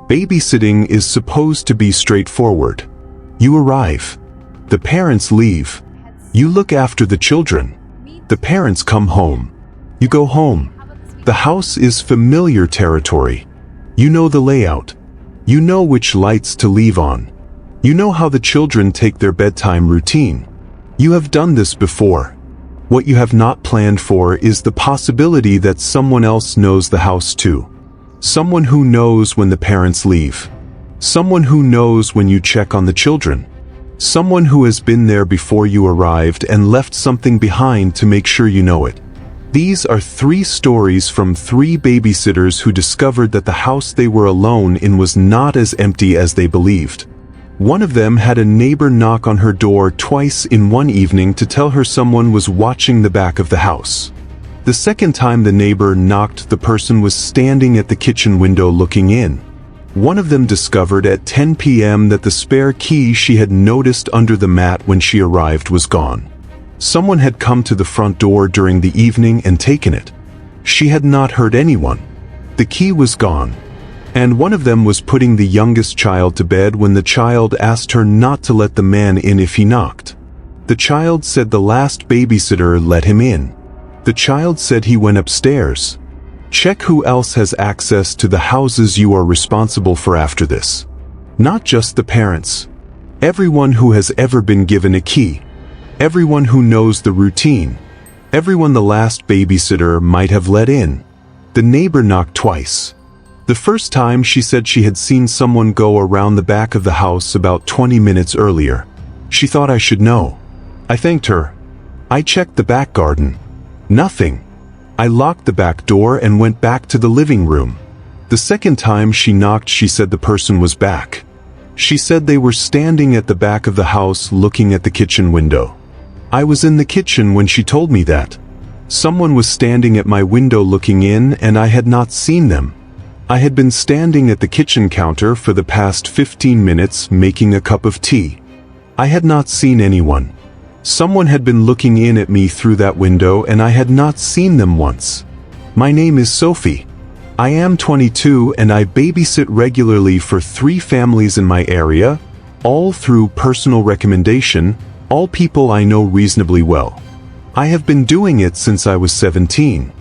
Babysitting is supposed to be straightforward. You arrive. The parents leave. You look after the children. The parents come home. You go home. The house is familiar territory. You know the layout. You know which lights to leave on. You know how the children take their bedtime routine. You have done this before. What you have not planned for is the possibility that someone else knows the house too. Someone who knows when the parents leave. Someone who knows when you check on the children. Someone who has been there before you arrived and left something behind to make sure you know it. These are 3 stories from 3 babysitters who discovered that the house they were alone in was not as empty as they believed. One of them had a neighbor knock on her door twice in one evening to tell her someone was watching the back of the house. The second time the neighbor knocked, the person was standing at the kitchen window looking in. One of them discovered at 10 p.m. that the spare key she had noticed under the mat when she arrived was gone. Someone had come to the front door during the evening and taken it. She had not heard anyone. The key was gone. And one of them was putting the youngest child to bed when the child asked her not to let the man in if he knocked. The child said the last babysitter let him in. The child said he went upstairs. Check who else has access to the houses you are responsible for after this. Not just the parents. Everyone who has ever been given a key. Everyone who knows the routine. Everyone the last babysitter might have let in. The neighbor knocked twice. The first time she said she had seen someone go around the back of the house about 20 minutes earlier. She thought I should know. I thanked her. I checked the back garden. Nothing. I locked the back door and went back to the living room. The second time she knocked, she said the person was back. She said they were standing at the back of the house looking at the kitchen window. I was in the kitchen when she told me that. Someone was standing at my window looking in and I had not seen them. I had been standing at the kitchen counter for the past 15 minutes making a cup of tea. I had not seen anyone. Someone had been looking in at me through that window and I had not seen them once. My name is Sophie. I am 22 and I babysit regularly for 3 families in my area, all through personal recommendation, all people I know reasonably well. I have been doing it since I was 17.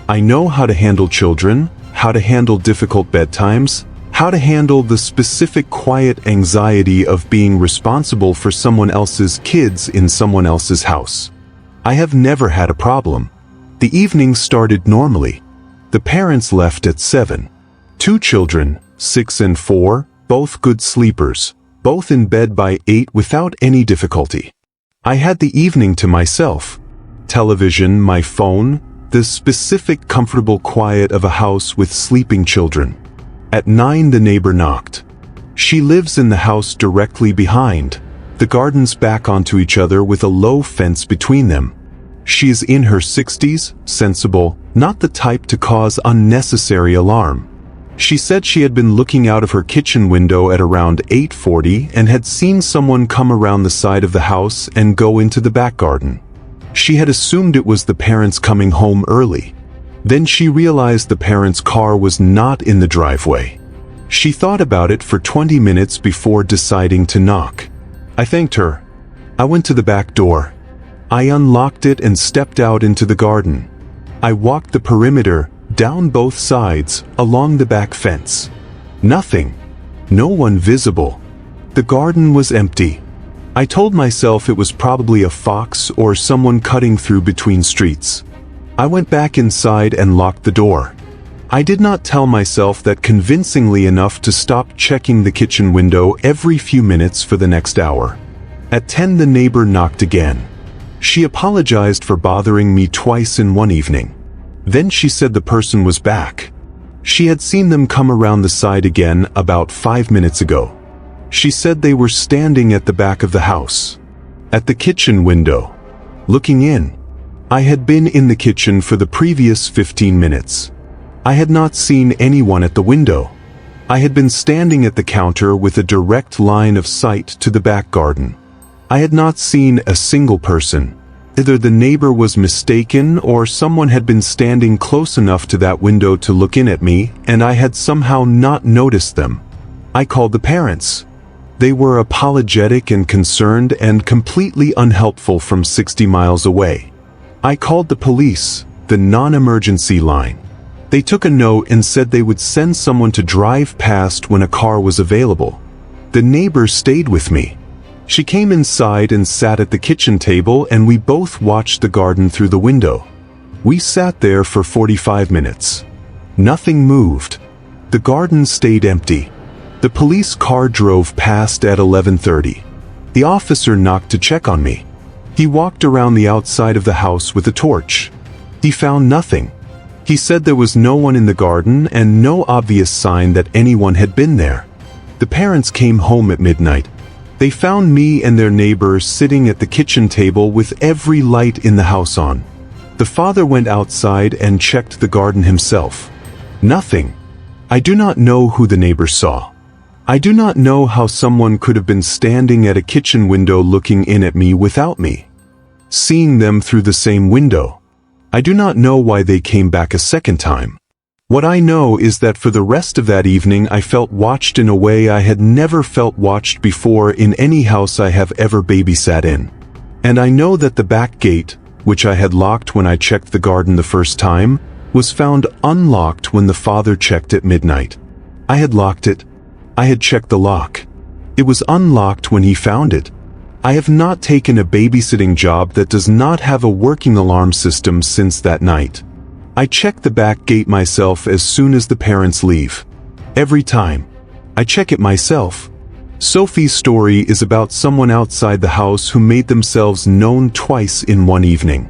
I know how to handle children, how to handle difficult bedtimes, how to handle the specific quiet anxiety of being responsible for someone else's kids in someone else's house. I have never had a problem. The evening started normally. The parents left at 7. 2 children, 6 and 4, both good sleepers, both in bed by 8 without any difficulty. I had the evening to myself. Television, my phone, the specific comfortable quiet of a house with sleeping children. At 9 the neighbor knocked. She lives in the house directly behind. The gardens back onto each other with a low fence between them. She is in her 60s, sensible, not the type to cause unnecessary alarm. She said she had been looking out of her kitchen window at around 8:40 and had seen someone come around the side of the house and go into the back garden. She had assumed it was the parents coming home early. Then she realized the parents' car was not in the driveway. She thought about it for 20 minutes before deciding to knock. I thanked her. I went to the back door. I unlocked it and stepped out into the garden. I walked the perimeter, down both sides, along the back fence. Nothing. No one visible. The garden was empty. I told myself it was probably a fox or someone cutting through between streets. I went back inside and locked the door. I did not tell myself that convincingly enough to stop checking the kitchen window every few minutes for the next hour. At 10 the neighbor knocked again. She apologized for bothering me twice in one evening. Then she said the person was back. She had seen them come around the side again about 5 minutes ago. She said they were standing at the back of the house, at the kitchen window, looking in. I had been in the kitchen for the previous 15 minutes. I had not seen anyone at the window. I had been standing at the counter with a direct line of sight to the back garden. I had not seen a single person. Either the neighbor was mistaken or someone had been standing close enough to that window to look in at me, and I had somehow not noticed them. I called the parents. They were apologetic and concerned and completely unhelpful from 60 miles away. I called the police, the non-emergency line. They took a note and said they would send someone to drive past when a car was available. The neighbor stayed with me. She came inside and sat at the kitchen table, and we both watched the garden through the window. We sat there for 45 minutes. Nothing moved. The garden stayed empty. The police car drove past at 11:30. The officer knocked to check on me. He walked around the outside of the house with a torch. He found nothing. He said there was no one in the garden and no obvious sign that anyone had been there. The parents came home at midnight. They found me and their neighbor sitting at the kitchen table with every light in the house on. The father went outside and checked the garden himself. Nothing. I do not know who the neighbor saw. I do not know how someone could have been standing at a kitchen window looking in at me without me seeing them through the same window. I do not know why they came back a second time. What I know is that for the rest of that evening I felt watched in a way I had never felt watched before in any house I have ever babysat in. And I know that the back gate, which I had locked when I checked the garden the first time, was found unlocked when the father checked at midnight. I had locked it. I had checked the lock. It was unlocked when he found it. I have not taken a babysitting job that does not have a working alarm system since that night. I check the back gate myself as soon as the parents leave. Every time. I check it myself. Sophie's story is about someone outside the house who made themselves known twice in one evening.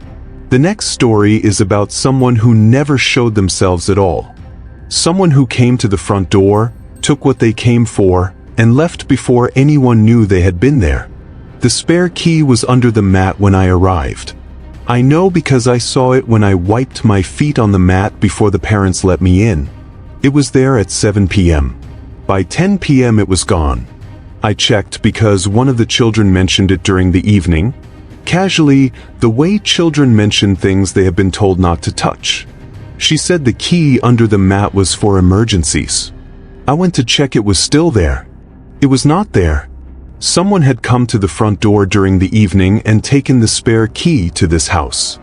The next story is about someone who never showed themselves at all. Someone who came to the front door, took what they came for, and left before anyone knew they had been there. The spare key was under the mat when I arrived. I know because I saw it when I wiped my feet on the mat before the parents let me in. It was there at 7 p.m. By 10 p.m. it was gone. I checked because one of the children mentioned it during the evening. Casually, the way children mention things they have been told not to touch. She said the key under the mat was for emergencies. I went to check, it was still there. It was not there. Someone had come to the front door during the evening and taken the spare key to this house.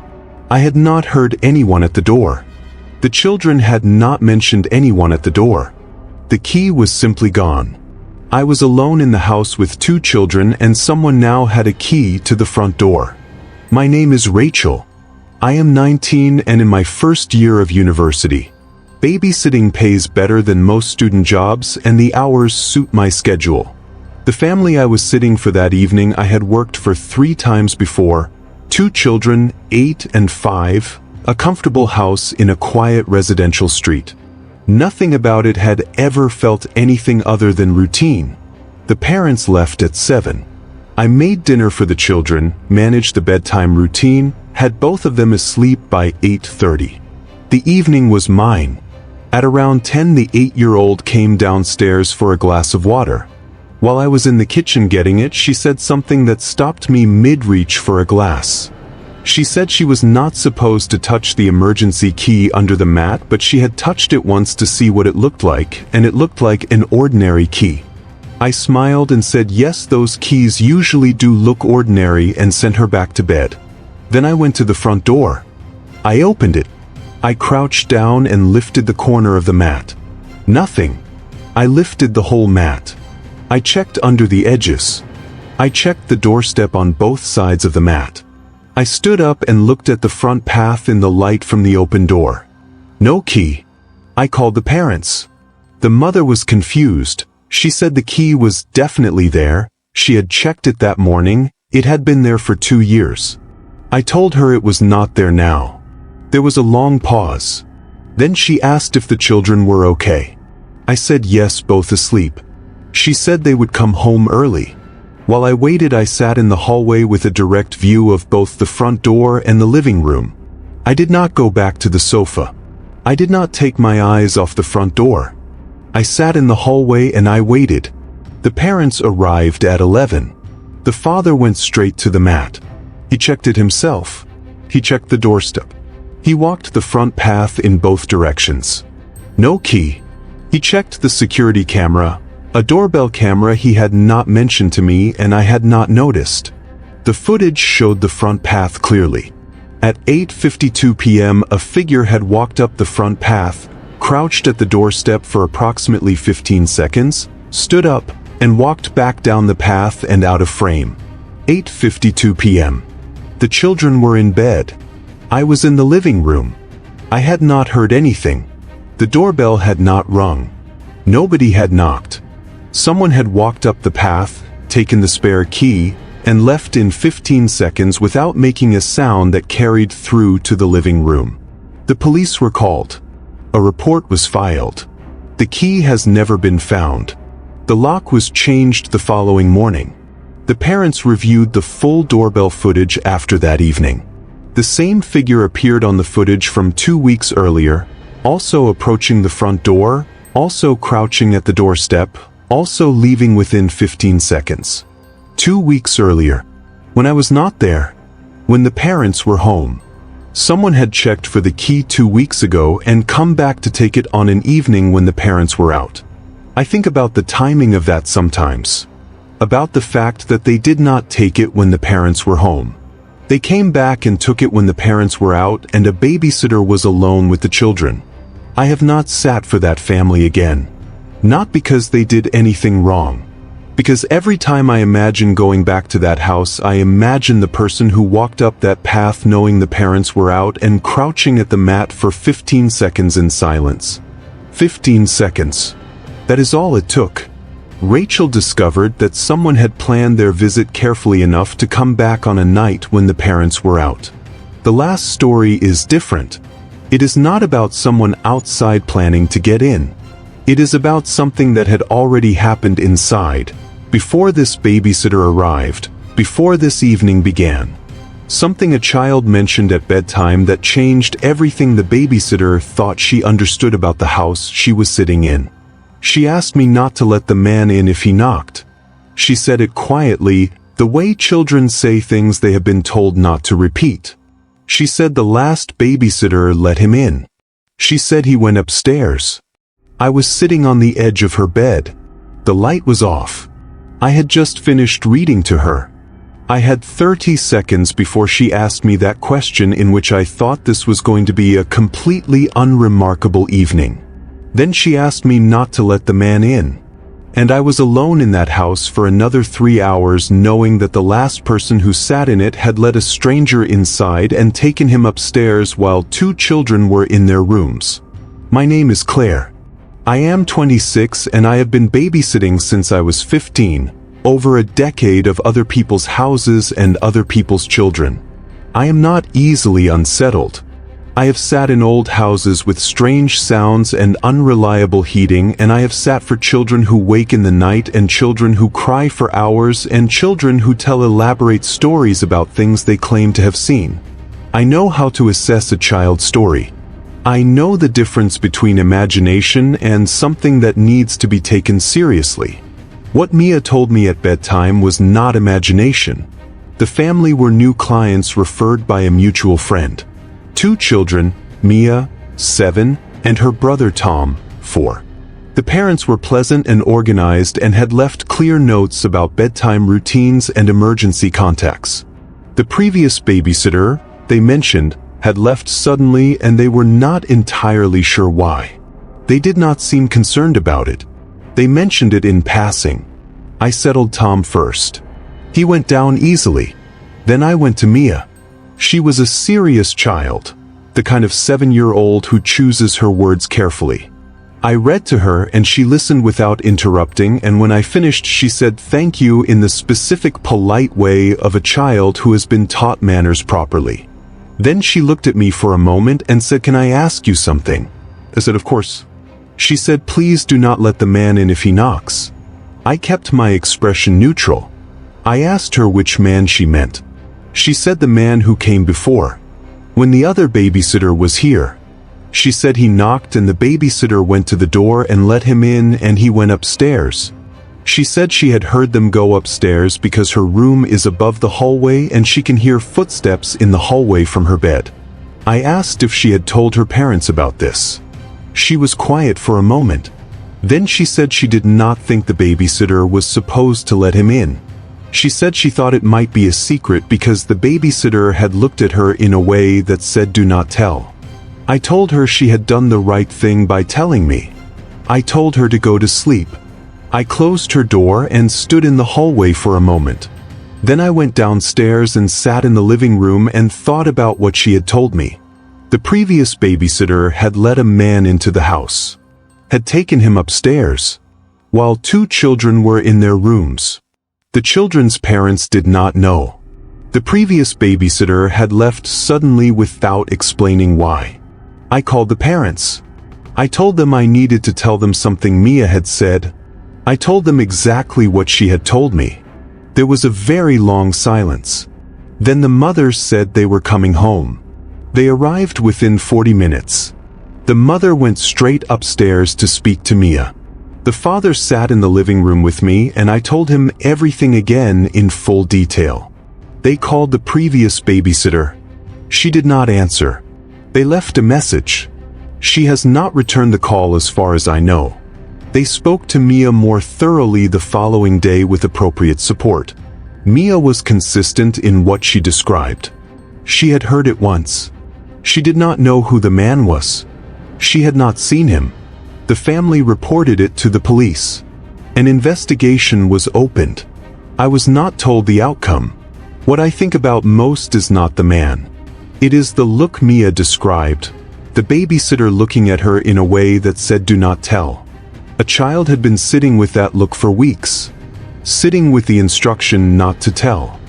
I had not heard anyone at the door. The children had not mentioned anyone at the door. The key was simply gone. I was alone in the house with two children, and someone now had a key to the front door. My name is Rachel. I am 19 and in my first year of university. Babysitting pays better than most student jobs, and the hours suit my schedule. The family I was sitting for that evening I had worked for 3 times before. 2 children, 8 and 5, a comfortable house in a quiet residential street. Nothing about it had ever felt anything other than routine. The parents left at 7. I made dinner for the children, managed the bedtime routine, had both of them asleep by 8:30. The evening was mine. At around 10 the 8-year-old came downstairs for a glass of water. While I was in the kitchen getting it, she said something that stopped me mid-reach for a glass. She said she was not supposed to touch the emergency key under the mat, but she had touched it once to see what it looked like, and it looked like an ordinary key. I smiled and said yes, those keys usually do look ordinary, and sent her back to bed. Then I went to the front door. I opened it. I crouched down and lifted the corner of the mat. Nothing. I lifted the whole mat. I checked under the edges. I checked the doorstep on both sides of the mat. I stood up and looked at the front path in the light from the open door. No key. I called the parents. The mother was confused. She said the key was definitely there. She had checked it that morning. It had been there for 2 years. I told her it was not there now. There was a long pause. Then she asked if the children were okay. I said yes, both asleep. She said they would come home early. While I waited, I sat in the hallway with a direct view of both the front door and the living room. I did not go back to the sofa. I did not take my eyes off the front door. I sat in the hallway and I waited. The parents arrived at 11. The father went straight to the mat. He checked it himself. He checked the doorstep. He walked the front path in both directions. No key. He checked the security camera. A doorbell camera he had not mentioned to me and I had not noticed. The footage showed the front path clearly. At 8:52 p.m. a figure had walked up the front path, crouched at the doorstep for approximately 15 seconds, stood up, and walked back down the path and out of frame. 8:52 p.m. The children were in bed. I was in the living room. I had not heard anything. The doorbell had not rung. Nobody had knocked. Someone had walked up the path, taken the spare key, and left in 15 seconds without making a sound that carried through to the living room. The police were called. A report was filed. The key has never been found. The lock was changed the following morning. The parents reviewed the full doorbell footage after that evening. The same figure appeared on the footage from 2 weeks earlier, also approaching the front door, also crouching at the doorstep, also leaving within 15 seconds. 2 weeks earlier, when I was not there, when the parents were home. Someone had checked for the key 2 weeks ago and come back to take it on an evening when the parents were out. I think about the timing of that sometimes. About the fact that they did not take it when the parents were home. They came back and took it when the parents were out and a babysitter was alone with the children. I have not sat for that family again. Not because they did anything wrong. Because every time I imagine going back to that house, I imagine the person who walked up that path knowing the parents were out and crouching at the mat for 15 seconds in silence. 15 seconds. That is all it took. Rachel discovered that someone had planned their visit carefully enough to come back on a night when the parents were out. The last story is different. It is not about someone outside planning to get in. It is about something that had already happened inside, before this babysitter arrived, before this evening began. Something a child mentioned at bedtime that changed everything the babysitter thought she understood about the house she was sitting in. She asked me not to let the man in if he knocked. She said it quietly, the way children say things they have been told not to repeat. She said the last babysitter let him in. She said he went upstairs. I was sitting on the edge of her bed. The light was off. I had just finished reading to her. I had 30 seconds before she asked me that question in which I thought this was going to be a completely unremarkable evening. Then she asked me not to let the man in. And I was alone in that house for another 3 hours knowing that the last person who sat in it had let a stranger inside and taken him upstairs while 2 children were in their rooms. My name is Claire. I am 26 and I have been babysitting since I was 15, over a decade of other people's houses and other people's children. I am not easily unsettled. I have sat in old houses with strange sounds and unreliable heating, and I have sat for children who wake in the night and children who cry for hours and children who tell elaborate stories about things they claim to have seen. I know how to assess a child's story. I know the difference between imagination and something that needs to be taken seriously. What Mia told me at bedtime was not imagination. The family were new clients referred by a mutual friend. 2 children, Mia, 7, and her brother Tom, 4. The parents were pleasant and organized and had left clear notes about bedtime routines and emergency contacts. The previous babysitter, they mentioned, had left suddenly and they were not entirely sure why. They did not seem concerned about it. They mentioned it in passing. I settled Tom first. He went down easily. Then I went to Mia. She was a serious child, the kind of 7-year-old who chooses her words carefully. I read to her and she listened without interrupting, and when I finished she said thank you in the specific polite way of a child who has been taught manners properly. Then she looked at me for a moment and said, "Can I ask you something?" I said, "Of course." She said, "Please do not let the man in if he knocks." I kept my expression neutral. I asked her which man she meant. She said the man who came before, when the other babysitter was here. She said he knocked and the babysitter went to the door and let him in and he went upstairs. She said she had heard them go upstairs because her room is above the hallway and she can hear footsteps in the hallway from her bed. I asked if she had told her parents about this. She was quiet for a moment. Then she said she did not think the babysitter was supposed to let him in. She said she thought it might be a secret because the babysitter had looked at her in a way that said do not tell. I told her she had done the right thing by telling me. I told her to go to sleep. I closed her door and stood in the hallway for a moment. Then I went downstairs and sat in the living room and thought about what she had told me. The previous babysitter had let a man into the house, had taken him upstairs, while 2 children were in their rooms. The children's parents did not know. The previous babysitter had left suddenly without explaining why. I called the parents. I told them I needed to tell them something Mia had said. I told them exactly what she had told me. There was a very long silence. Then the mothers said they were coming home. They arrived within 40 minutes. The mother went straight upstairs to speak to Mia. The father sat in the living room with me and I told him everything again in full detail. They called the previous babysitter. She did not answer. They left a message. She has not returned the call as far as I know. They spoke to Mia more thoroughly the following day with appropriate support. Mia was consistent in what she described. She had heard it once. She did not know who the man was. She had not seen him. The family reported it to the police. An investigation was opened. I was not told the outcome. What I think about most is not the man. It is the look Mia described, the babysitter looking at her in a way that said do not tell. A child had been sitting with that look for weeks, sitting with the instruction not to tell,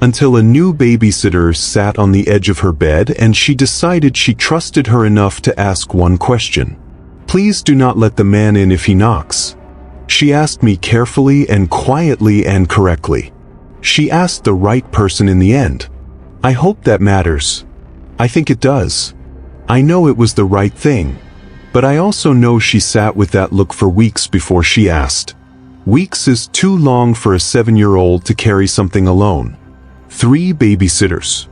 until a new babysitter sat on the edge of her bed and she decided she trusted her enough to ask one question. Please do not let the man in if he knocks. She asked me carefully and quietly and correctly. She asked the right person in the end. I hope that matters. I think it does. I know it was the right thing. But I also know she sat with that look for weeks before she asked. Weeks is too long for a 7-year-old to carry something alone. 3 babysitters.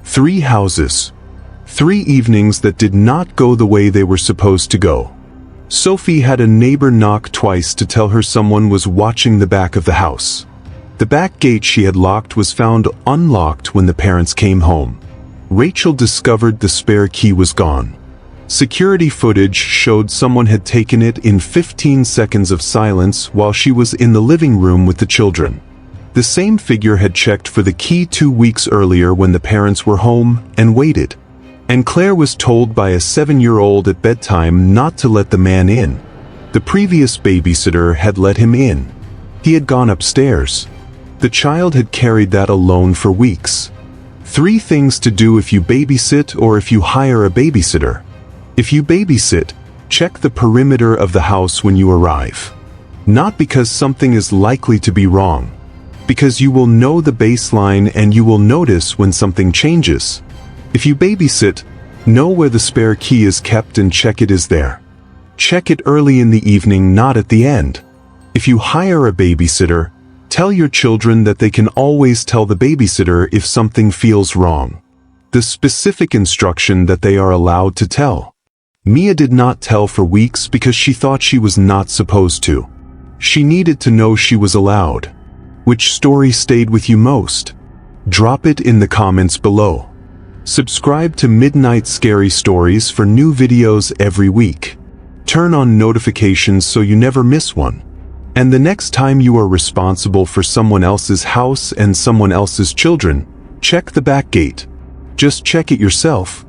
3 houses. 3 evenings that did not go the way they were supposed to go. Sophie had a neighbor knock twice to tell her someone was watching the back of the house. The back gate she had locked was found unlocked when the parents came home. Rachel discovered the spare key was gone. Security footage showed someone had taken it in 15 seconds of silence while she was in the living room with the children. The same figure had checked for the key 2 weeks earlier when the parents were home and waited. And Claire was told by a 7-year-old at bedtime not to let the man in. The previous babysitter had let him in. He had gone upstairs. The child had carried that alone for weeks. 3 things to do if you babysit or if you hire a babysitter. If you babysit, check the perimeter of the house when you arrive. Not because something is likely to be wrong, because you will know the baseline and you will notice when something changes. If you babysit, know where the spare key is kept and check it is there. Check it early in the evening, not at the end. If you hire a babysitter, tell your children that they can always tell the babysitter if something feels wrong. The specific instruction that they are allowed to tell. Mia did not tell for weeks because she thought she was not supposed to. She needed to know she was allowed. Which story stayed with you most? Drop it in the comments below. Subscribe to Midnight Scary Stories for new videos every week. Turn on notifications so you never miss one. And the next time you are responsible for someone else's house and someone else's children, check the back gate. Just check it yourself.